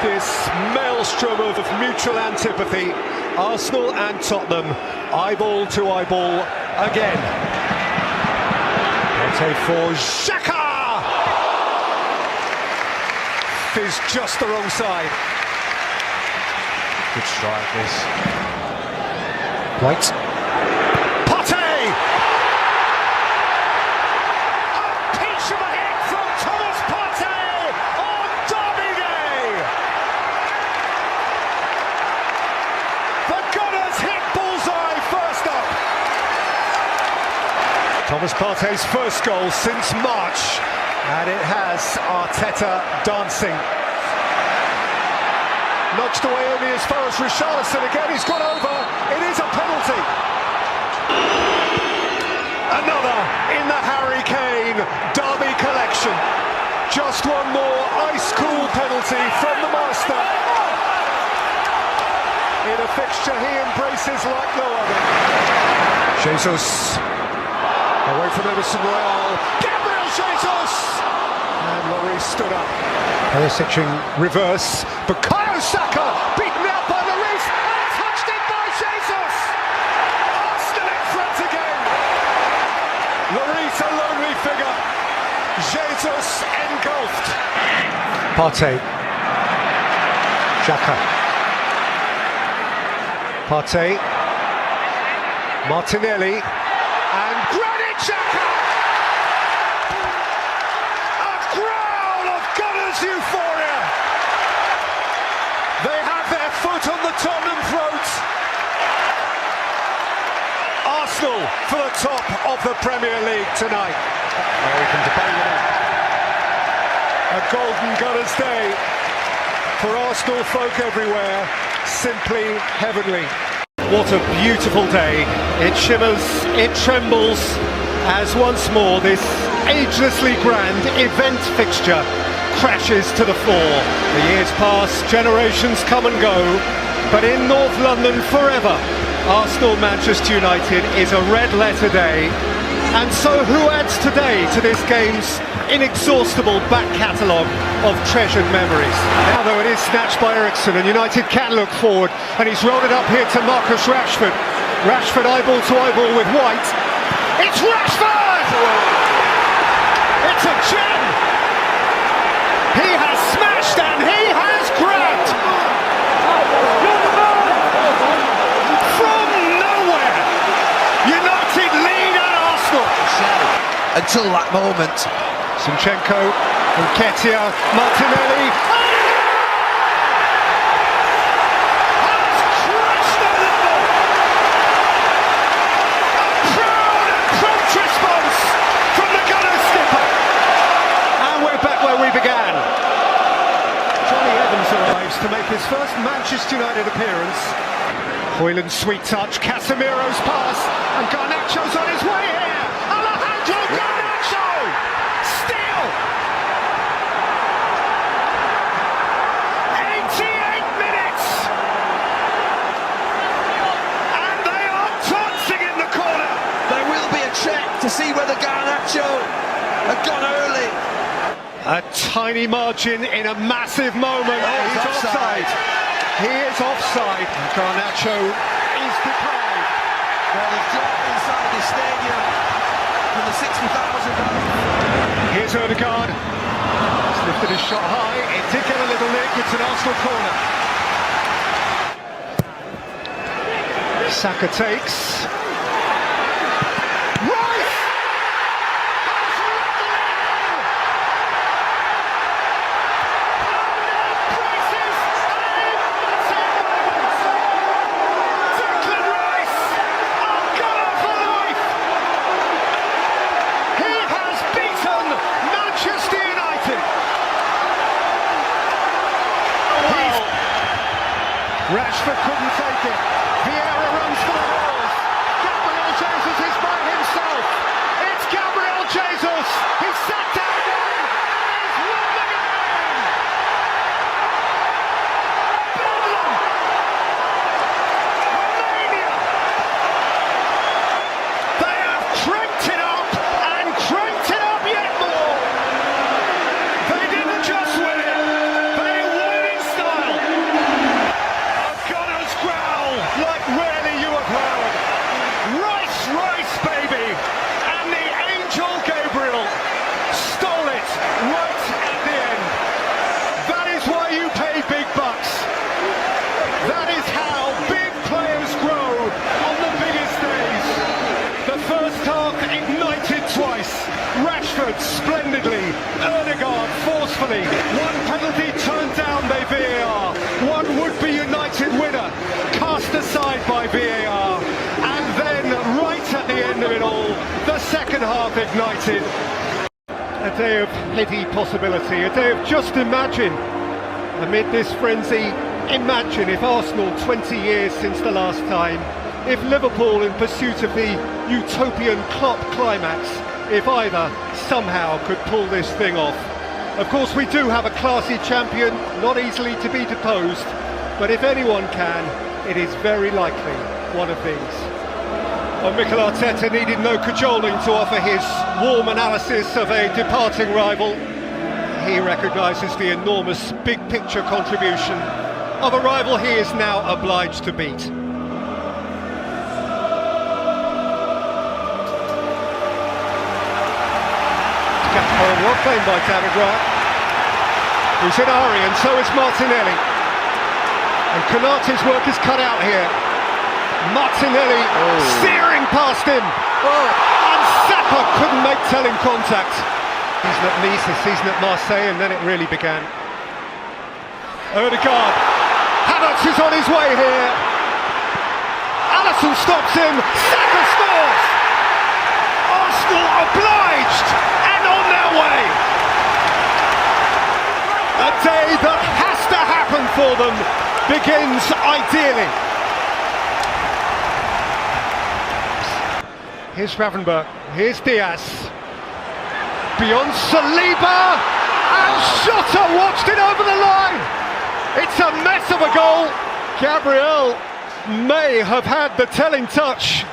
This maelstrom of mutual antipathy, Arsenal and Tottenham, eyeball to eyeball again. Partey for Xhaka! Fizz just the wrong side. Good strike, this. White. Partey! A peach of a hit from Thomas Partey on Derby Day! The Gunners hit bullseye first up. Thomas Partey's first goal since March, and it has Arteta dancing. Nudged away only as far as Richarlison. Again, he's gone over. It is a penalty. Another in the Harry Kane Derby collection. Just one more ice-cool penalty from the master. In a fixture he embraces like no other. Jesus. Away from Emerson Royal. Gabriel Jesus! And Lloris stood up. Perisic in reverse. Bukayo Saka beaten out by Lloris. And touched it by Jesus! Arsenal in front again. Lloris a lonely figure. Jesus engulfed. Partey. Xhaka. Partey. Martinelli. And Granit Xhaka! A growl of Gunners euphoria! They have their foot on the Tottenham throat. Arsenal for the top of the Premier League tonight. Well, we can debate it. A golden Gunners day for Arsenal folk everywhere. Simply heavenly. What a beautiful day. It shimmers, it trembles, as once more this agelessly grand event fixture crashes to the floor. The years pass, generations come and go, but in North London forever, Arsenal-Manchester United is a red letter day. And so who adds today to this game's inexhaustible back catalogue of treasured memories? Now though it is snatched by Eriksen and United can look forward, and he's rolled it up here to Marcus Rashford. Rashford eyeball to eyeball with White. It's Rashford! It's a gem! He has smashed and he has grabbed! From nowhere! United lead at Arsenal! Until that moment. Zinchenko, Nketiah, Martinelli. Has crushed the level! A proud and prompt response from the Gunners skipper. And we're back where we began. Johnny Evans arrives to make his first Manchester United appearance. Højlund's sweet touch, Casemiro's pass, and Garnacho's on his way here. Alejandro Garnacho! Steal! 88 minutes! And they are dancing in the corner! There will be a check to see whether Garnacho had gone early. A tiny margin in a massive moment. Oh, He's offside. He is offside. Garnacho is deprived. Well, they've dropped inside the stadium for the 60,000. Here's Ødegaard. He's lifted his shot high. It did get a little nick. It's an Arsenal corner. Saka takes. Rice! Declan Rice! A gunner for life! He has beaten Manchester United! Rashford couldn't take it. Vieira runs for the balls. Gabriel Jesus is by himself. It's Gabriel Jesus. He's sat down again. He's won the game. Bedlam. Romania. They have cranked it up and cranked it up yet more. They didn't just win it. They won it in style. second half ignited. A day of heady possibility, a day of just imagine. Amid this frenzy, imagine if Arsenal 20 years since the last time, if Liverpool in pursuit of the utopian Klopp climax, if either somehow could pull this thing off. Of course we do have a classy champion, not easily to be deposed, but if anyone can, it is very likely one of these. Well, Mikel Arteta needed no cajoling to offer his warm analysis of a departing rival. He recognises the enormous big-picture contribution of a rival he is now obliged to beat. Well played by David Raya, who's in Ari, and so is Martinelli. And Konate's work is cut out here. Martinelli steering past him, and Saka couldn't make telling contact. Season at Nice, a season at Marseille, and then it really began. Odegaard, Havertz is on his way here. Alisson stops him, Saka scores! Arsenal obliged and on their way. A day that has to happen for them begins ideally. Here's Gravenberch, here's Diaz. Beyond Saliba, and Jota watched it over the line. It's a mess of a goal. Gabriel may have had the telling touch.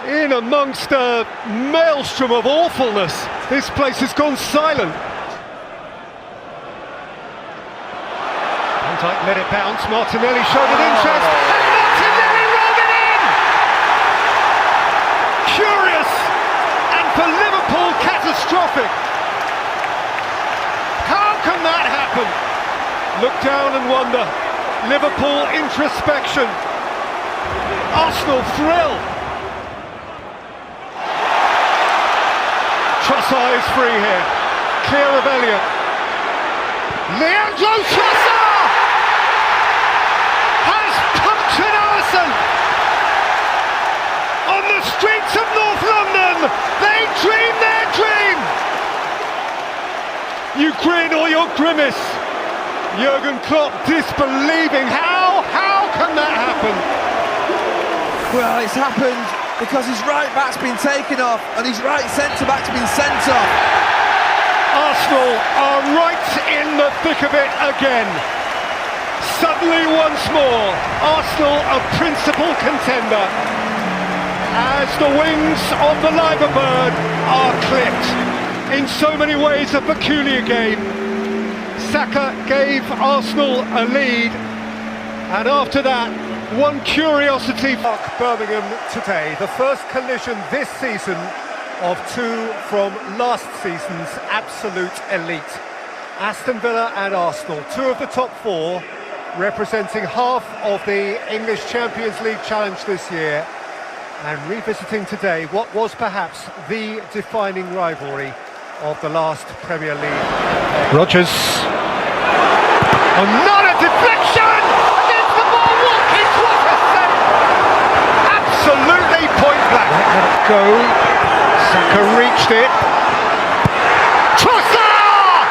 In amongst a maelstrom of awfulness, this place has gone silent. Van Dijk let it bounce, Martinelli showed an interest, and Martinelli rolled it in! Curious, and for Liverpool, catastrophic. How can that happen? Look down and wonder. Liverpool introspection. Arsenal thrill. Trossard is free here. Clear of Elliott. Leandro Trossard has punctured Alisson. On the streets of North London, they dream their dream. You grin or you grimace. Jurgen Klopp disbelieving. How can that happen? Well, it's happened because his right back's been taken off and his right centre-back's been sent off. Arsenal are right in the thick of it again. Suddenly once more, Arsenal a principal contender. As the wings of the Liver Bird are clipped. In so many ways a peculiar game. Saka gave Arsenal a lead, and after that, one curiosity. Birmingham today, the first collision this season of two from last season's absolute elite. Aston Villa and Arsenal, two of the top four, representing half of the English Champions League challenge this year, and revisiting today what was perhaps the defining rivalry of the last Premier League. Rodgers. Another deflection! Against the ball, Watkins, what a save! Absolutely point blank. Let it go. Saka reached it. Trossard!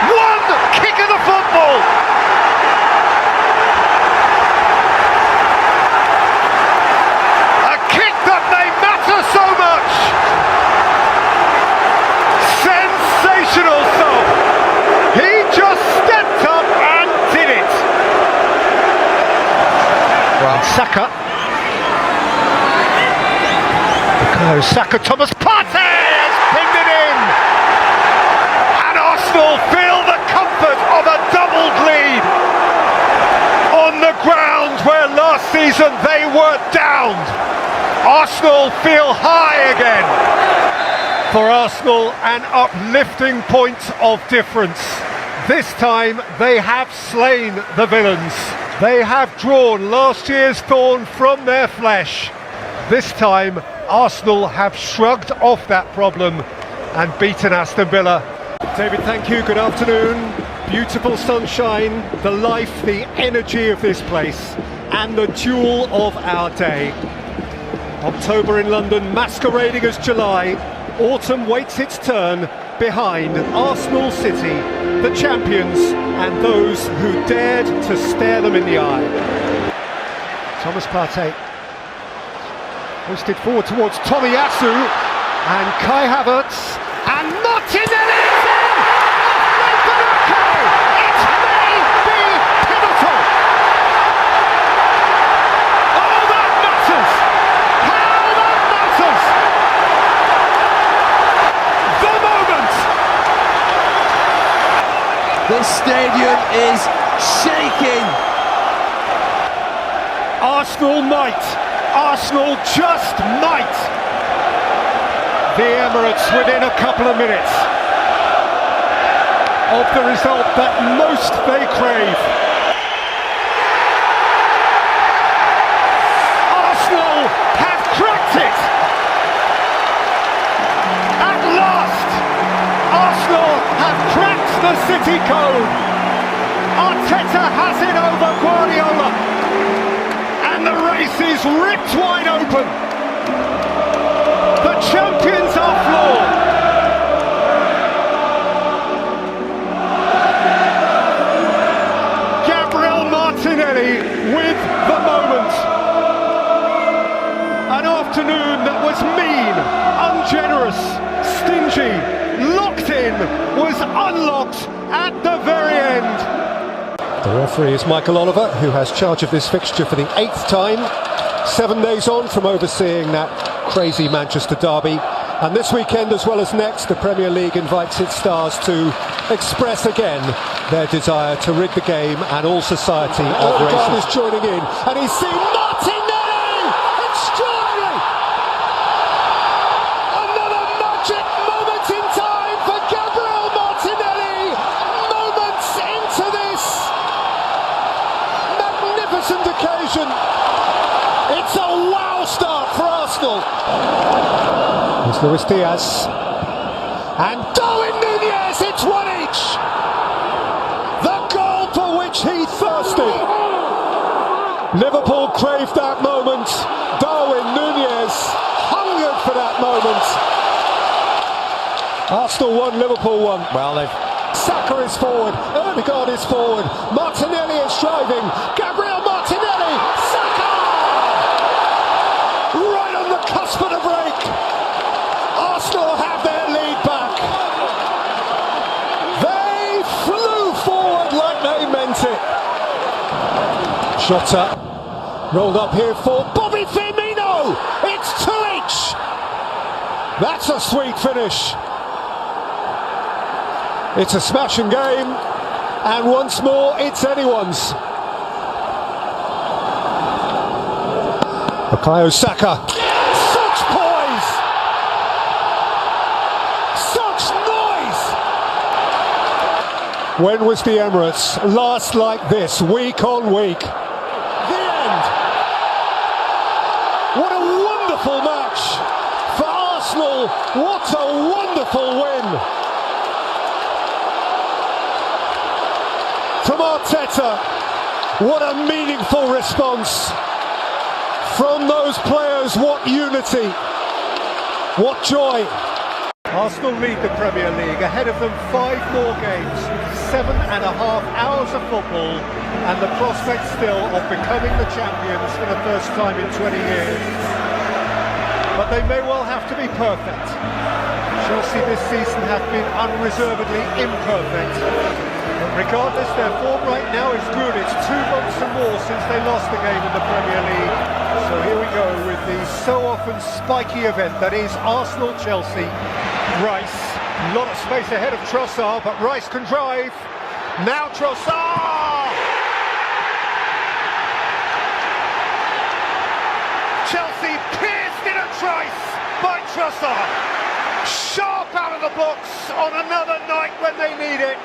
One kick of the football! A kick that may matter so much! Sensational stuff! He just stepped up and did it! Well, Saka. Saka, Thomas Partey has pinned it in! And Arsenal feel the comfort of a doubled lead on the ground where last season they were downed. Arsenal feel high again. For Arsenal, an uplifting point of difference. This time they have slain the villains. They have drawn last year's thorn from their flesh. This time Arsenal have shrugged off that problem and beaten Aston Villa. David, thank you, good afternoon. Beautiful sunshine, the life, the energy of this place, and the jewel of our day. October in London masquerading as July. Autumn waits its turn behind Arsenal City, the champions, and those who dared to stare them in the eye. Thomas Partey hoisted forward towards Tomiyasu and Kai Havertz and Martinelli is in! It may be pivotal! Oh, that matters! How that matters! The moment! This stadium is shaking. Arsenal might. Arsenal just might. The Emirates within a couple of minutes of the result that most they crave. Arsenal have cracked it. At last, Arsenal have cracked the City code. Arteta has it over Guardiola. And the race is ripped wide open. The champions are floored. Gabriel Martinelli with the moment. An afternoon that was mean, ungenerous, stingy, locked in, was unlocked at the very end. The referee is Michael Oliver, who has charge of this fixture for the 8th time, 7 days on from overseeing that crazy Manchester derby. And this weekend, as well as next, the Premier League invites its stars to express again their desire to rid the game and all society of racism. Is joining in, and he's seen Martinelli! Extraordinary! Another magic moment in time for Gabriel Martinelli! Moments into this magnificent occasion. It's a wow start for Arsenal. Here's Luis Diaz. And Darwin Núñez, it's one each. The goal for which he thirsted. Liverpool craved that moment. Darwin Núñez hungered for that moment. Arsenal won, Liverpool won. Well, Saka is forward, Ødegaard is forward, Martinelli is driving, Gabriel Martinelli, Saka! Right on the cusp of the break. Arsenal have their lead back. They flew forward like they meant it. Jota rolled up here for Bobby Firmino. It's 2-each. That's a sweet finish. It's a smashing game, and once more, it's anyone's. Bukayo Saka. Such poise! Such noise! When was the Emirates last like this, week on week? The end! What a wonderful match for Arsenal! What a wonderful win! From Arteta, what a meaningful response. From those players, what unity, what joy. Arsenal lead the Premier League, ahead of them 5 more games, 7.5 hours of football, and the prospect still of becoming the champions for the first time in 20 years. But they may well have to be perfect. Chelsea this season have been unreservedly imperfect. But regardless, their form right now is good. It's 2 months and more since they lost the game in the Premier League. So here we go with the so often spiky event that is Arsenal-Chelsea. Rice, a lot of space ahead of Trossard, but Rice can drive. Now Trossard! Chelsea pierced in a trice by Trossard. Sharp out of the box on another night when they need it.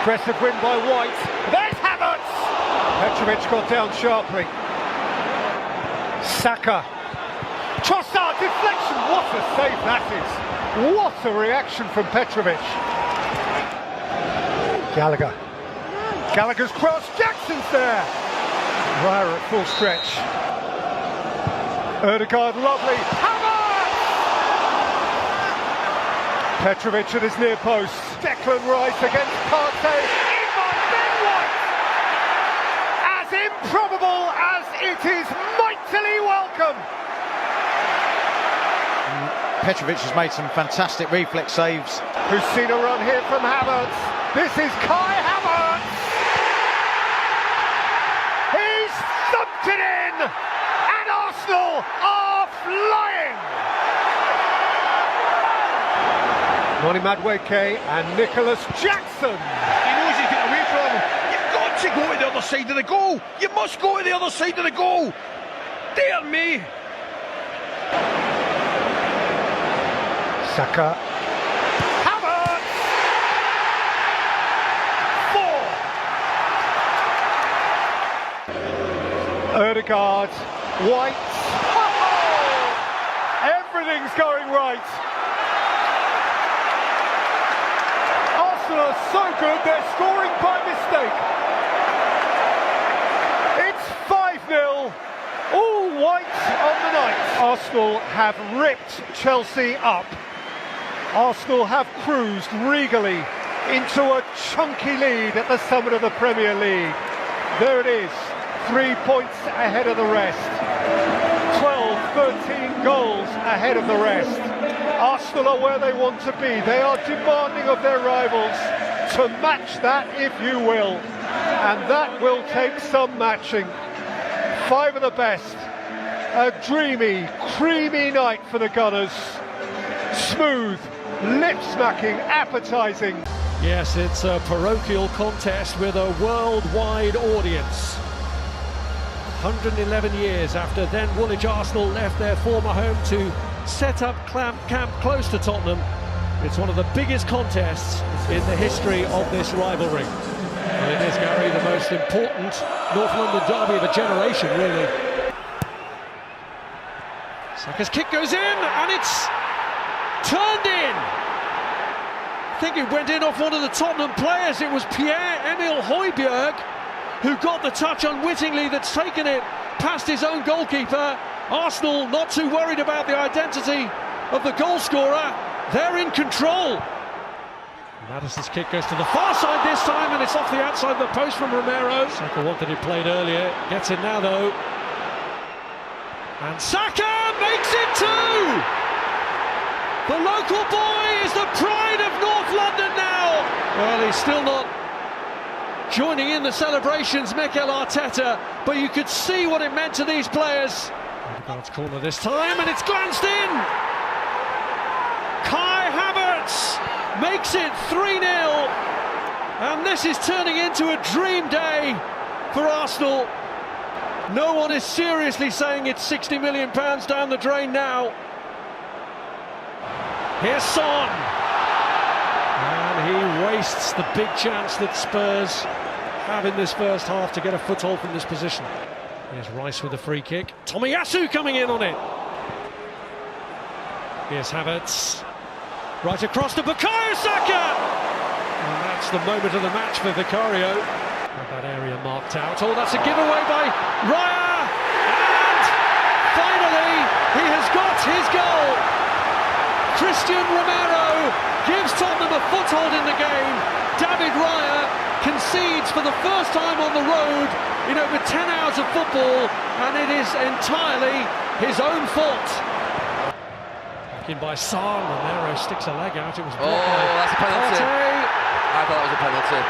Aggressive win by White. There's Havertz! Petrovic got down sharply. Saka. Trossard deflection. What a save that is. What a reaction from Petrovic. Gallagher. Gallagher's cross. Jackson's there. Raya at full stretch. Ødegaard, lovely. Havertz! Petrovic at his near post. Declan Rice against Partey. In by Ben White! As improbable as it is mightily welcome. Petrovic has made some fantastic reflex saves. Who's seen a run here from Havertz? This is Kai Havertz! He's thumped it in! And Arsenal are flying! Noni Madueke and Nicholas Jackson. He knows he's getting away from him. You've got to go to the other side of the goal. You must go to the other side of the goal. Dear me. Saka. Havertz! 4. Ødegaard. White. Oh! Everything's going right. Arsenal are so good, they're scoring by mistake. It's 5-0. All white on the night. Arsenal have ripped Chelsea up. Arsenal have cruised regally into a chunky lead at the summit of the Premier League. There it is, 3 points ahead of the rest. 12-13 goals ahead of the rest. Arsenal are where they want to be. They are demanding of their rivals to match that, if you will. And that will take some matching. 5 of the best. A dreamy, creamy night for the Gunners. Smooth, lip-smacking, appetising. Yes, it's a parochial contest with a worldwide audience. 111 years after then Woolwich Arsenal left their former home to set up camp close to Tottenham. It's one of the biggest contests in the history of this rivalry. And it is, Gary, the most important North London derby of a generation, really. Saka's kick goes in, and it's turned in. I think it went in off one of the Tottenham players. It was Pierre-Emile Højbjerg who got the touch unwittingly that's taken it past his own goalkeeper. Arsenal not too worried about the identity of the goal scorer. They're in control. Maddison's kick goes to the far side this time, and it's off the outside of the post from Romero. Saka wanted it played earlier, gets it now though. And Saka makes it too! The local boy is the pride of North London now! Well, he's still not joining in the celebrations, Mikel Arteta, but you could see what it meant to these players. Ødegaard's corner this time, and it's glanced in! Kai Havertz makes it 3-0, and this is turning into a dream day for Arsenal. No one is seriously saying it's £60 million down the drain now. Here's Son, and he wastes the big chance that Spurs have in this first half to get a foothold from this position. Here's Rice with the free kick. Tomiyasu coming in on it. Here's Havertz. Right across to Bukayo Saka! And that's the moment of the match for Vicario. That area marked out. Oh, that's a giveaway by Raya! And finally, he has got his goal! Christian Romero gives Tottenham a foothold in the game. David Raya concedes for the first time on the road in over 10 hours of football, and it is entirely his own fault. Back in by Son, Romero sticks a leg out. It was blocked by that's a penalty. Partey. I thought it was a penalty.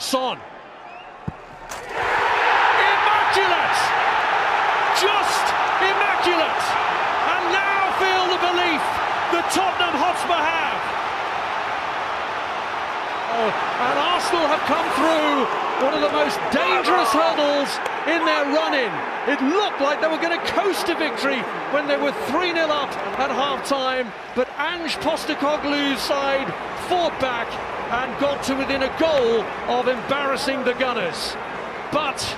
Son. Immaculate! Just immaculate! And now feel the belief that Tottenham Hotspur have. Oh, and Arsenal have come through one of the most dangerous hurdles in their run-in. It looked like they were going to coast to victory when they were 3-0 up at half-time, but Ange Postecoglou's side fought back and got to within a goal of embarrassing the Gunners. But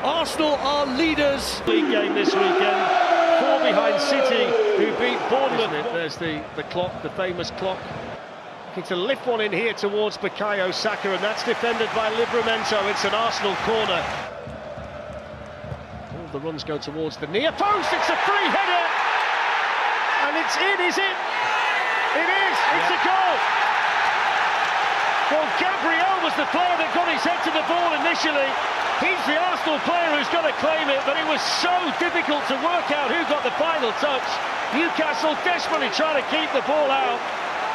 Arsenal are leaders. League game this weekend, 4 behind City, who beat Bournemouth. There's the clock, the famous clock. Looking to lift one in here towards Bukayo Saka, and that's defended by Livramento. It's an Arsenal corner. the runs go towards the near post. It's a free header, and it's in, is it? It is. It's a goal. Well, Gabriel was the player that got his head to the ball initially. He's the Arsenal player who's got to claim it, but it was so difficult to work out who got the final touch. Newcastle desperately trying to keep the ball out,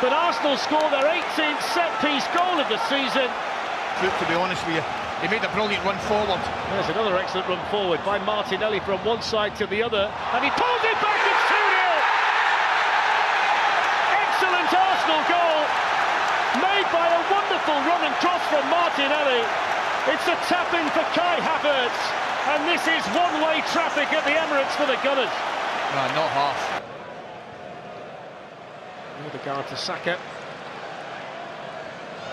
but Arsenal score their 18th set-piece goal of the season. To be honest with you, he made a brilliant run forward. There's another excellent run forward by Martinelli from one side to the other, and he pulls it back. It's 2-0. Excellent Arsenal goal, made by a wonderful run and cross from Martinelli. It's a tap-in for Kai Havertz, and this is one-way traffic at the Emirates for the Gunners. No, not half. Odegaard to Saka.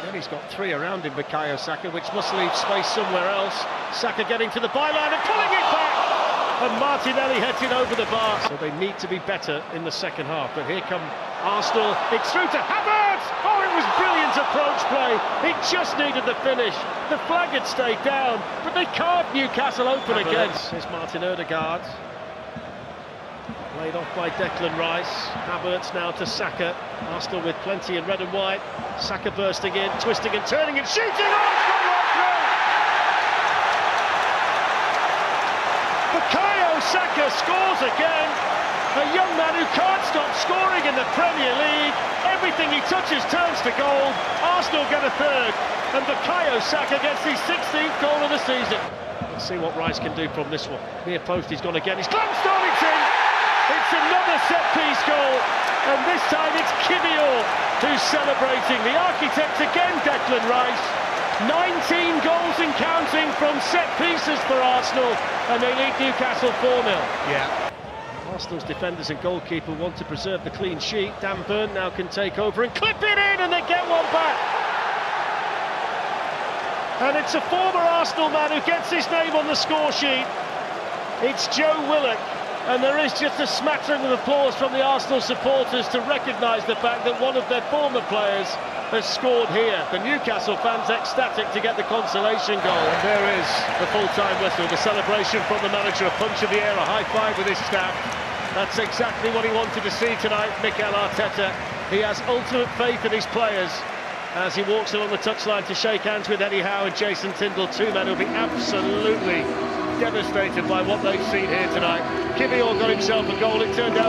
Then he's got three around him, Bukayo Saka, which must leave space somewhere else. Saka getting to the byline and pulling it back, and Martinelli heads it over the bar. So they need to be better in the second half. But here come Arsenal. It's through to Havertz. Oh, it was brilliant approach play. It just needed the finish. The flag had stayed down, but they carved Newcastle open again. Here's Martin Odegaard. Laid off by Declan Rice. Havertz now to Saka. Arsenal with plenty in red and white. Saka bursting in, twisting and turning and shooting. Oh, it's gone right through. Bukayo Saka scores again. A young man who can't stop scoring in the Premier League. Everything he touches turns to gold. Arsenal get a third, and Bukayo Saka gets his 16th goal of the season. Let's see what Rice can do from this one. Near post, he's gone again. He's glanced on, it's in. It's another set-piece goal, and this time it's Kivior who's celebrating. The architect again, Declan Rice. 19 goals and counting from set pieces for Arsenal, and they lead Newcastle 4-0. Yeah. Arsenal's defenders and goalkeeper want to preserve the clean sheet. Dan Burn now can take over and clip it in, and they get one back. And it's a former Arsenal man who gets his name on the score sheet. It's Joe Willock, and there is just a smattering of applause from the Arsenal supporters to recognise the fact that one of their former players has scored here. The Newcastle fans ecstatic to get the consolation goal. And there is the full-time whistle, the celebration from the manager, a punch in the air, a high-five with his staff. That's exactly what he wanted to see tonight, Mikel Arteta. He has ultimate faith in his players as he walks along the touchline to shake hands with Eddie Howe and Jason Tindall, two men who'll be absolutely devastated by what they've seen here tonight. Kivior got himself a goal, it turned out.